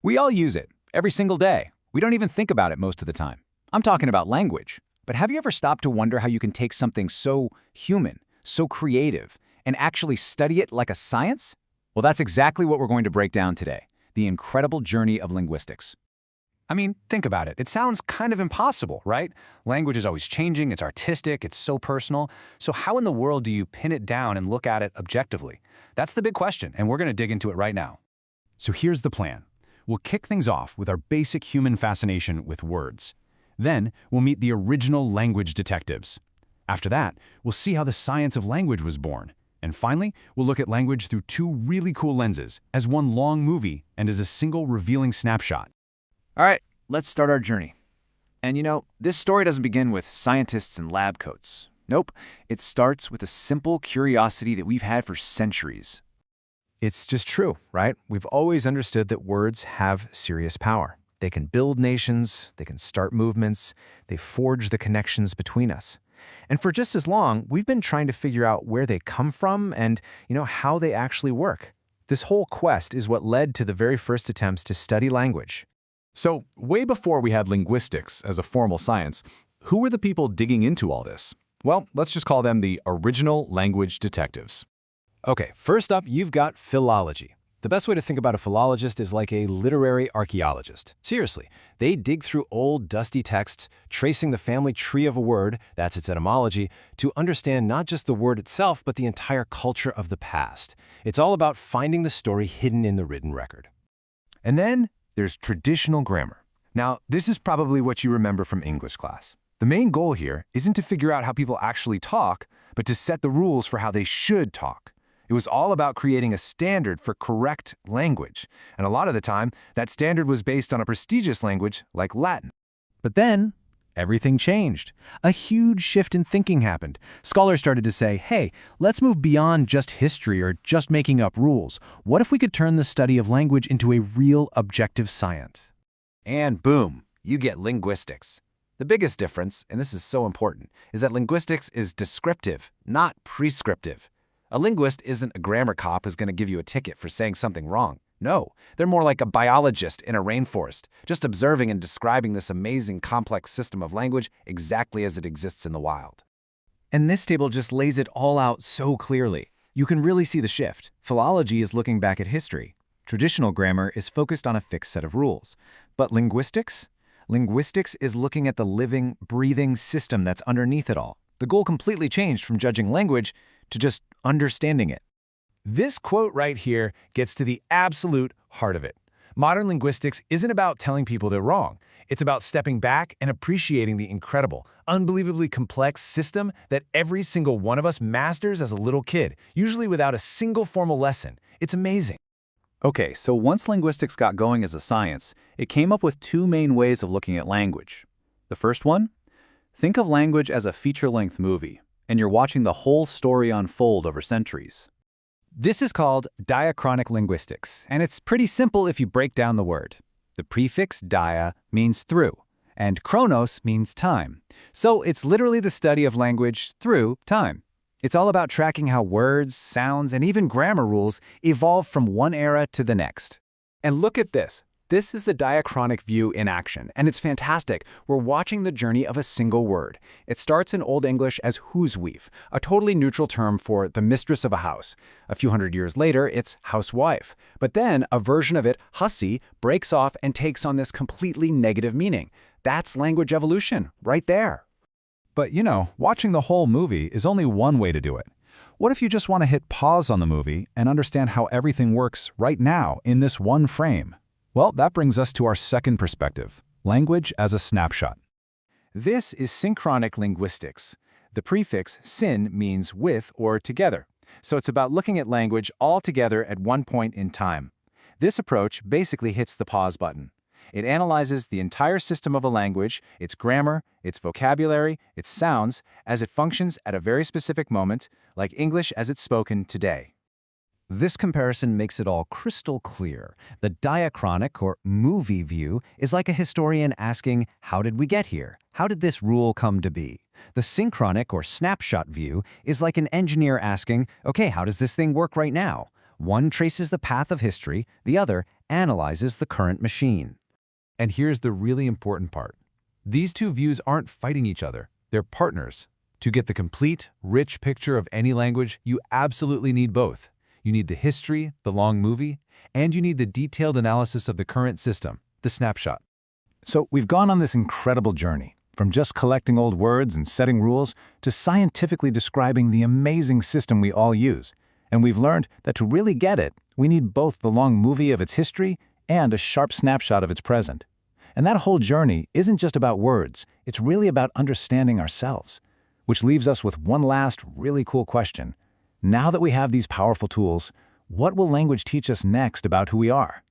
We all use it, every single day. We don't even think about it most of the time. I'm talking about language. But have you ever stopped to wonder how you can take something so human, so creative, and actually study it like a science? Well, that's exactly what we're going to break down today, the incredible journey of linguistics. I mean, think about it. It sounds kind of impossible, right? Language is always changing, it's artistic, it's so personal. So how in the world do you pin it down and look at it objectively? That's the big question, and we're going to dig into it right now. So here's the plan. We'll kick things off with our basic human fascination with words. Then, we'll meet the original language detectives. After that, we'll see how the science of language was born. And finally, we'll look at language through two really cool lenses, as one long movie and as a single revealing snapshot. All right, let's start our journey. And you know, this story doesn't begin with scientists and lab coats. Nope, it starts with a simple curiosity that we've had for centuries. It's just true, right? We've always understood that words have serious power. They can build nations, they can start movements, they forge the connections between us. And for just as long, we've been trying to figure out where they come from and, how they actually work. This whole quest is what led to the very first attempts to study language. So, way before we had linguistics as a formal science, who were the people digging into all this? Well, let's just call them the original language detectives. Okay, first up, you've got philology. The best way to think about a philologist is like a literary archaeologist. Seriously, they dig through old, dusty texts, tracing the family tree of a word, that's its etymology, to understand not just the word itself, but the entire culture of the past. It's all about finding the story hidden in the written record. And then there's traditional grammar. Now, this is probably what you remember from English class. The main goal here isn't to figure out how people actually talk, but to set the rules for how they should talk. It was all about creating a standard for correct language, and a lot of the time, that standard was based on a prestigious language like Latin. But then, everything changed. A huge shift in thinking happened. Scholars started to say, hey, let's move beyond just history or just making up rules. What if we could turn the study of language into a real objective science? And boom, you get linguistics. The biggest difference, and this is so important, is that linguistics is descriptive, not prescriptive. A linguist isn't a grammar cop who's going to give you a ticket for saying something wrong. No, they're more like a biologist in a rainforest, just observing and describing this amazing complex system of language exactly as it exists in the wild. And this table just lays it all out so clearly. You can really see the shift. Philology is looking back at history. Traditional grammar is focused on a fixed set of rules. But linguistics? Linguistics is looking at the living, breathing system that's underneath it all. The goal completely changed from judging language to just understanding it. This quote right here gets to the absolute heart of it. Modern linguistics isn't about telling people they're wrong. It's about stepping back and appreciating the incredible, unbelievably complex system that every single one of us masters as a little kid, usually without a single formal lesson. It's amazing. Okay, so once linguistics got going as a science, it came up with two main ways of looking at language. The first one? Think of language as a feature-length movie, and you're watching the whole story unfold over centuries. This is called diachronic linguistics, and it's pretty simple if you break down the word. The prefix dia means through, and chronos means time. So it's literally the study of language through time. It's all about tracking how words, sounds, and even grammar rules evolve from one era to the next. And look at this. This is the diachronic view in action, and it's fantastic. We're watching the journey of a single word. It starts in Old English as huswife, a totally neutral term for the mistress of a house. A few hundred years later, it's housewife. But then a version of it, hussy, breaks off and takes on this completely negative meaning. That's language evolution, right there. But watching the whole movie is only one way to do it. What if you just want to hit pause on the movie and understand how everything works right now in this one frame? Well, that brings us to our second perspective, language as a snapshot. This is synchronic linguistics. The prefix syn means with or together. So it's about looking at language all together at one point in time. This approach basically hits the pause button. It analyzes the entire system of a language, its grammar, its vocabulary, its sounds, as it functions at a very specific moment, like English as it's spoken today. This comparison makes it all crystal clear. The diachronic, or movie view, is like a historian asking, how did we get here? How did this rule come to be? The synchronic, or snapshot view, is like an engineer asking, okay, how does this thing work right now? One traces the path of history, the other analyzes the current machine. And here's the really important part. These two views aren't fighting each other. They're partners. To get the complete, rich picture of any language, you absolutely need both. You need the history, the long movie, and you need the detailed analysis of the current system, the snapshot. So we've gone on this incredible journey, from just collecting old words and setting rules to scientifically describing the amazing system we all use. And we've learned that to really get it, we need both the long movie of its history and a sharp snapshot of its present. And that whole journey isn't just about words, it's really about understanding ourselves. Which leaves us with one last really cool question. Now that we have these powerful tools, what will language teach us next about who we are?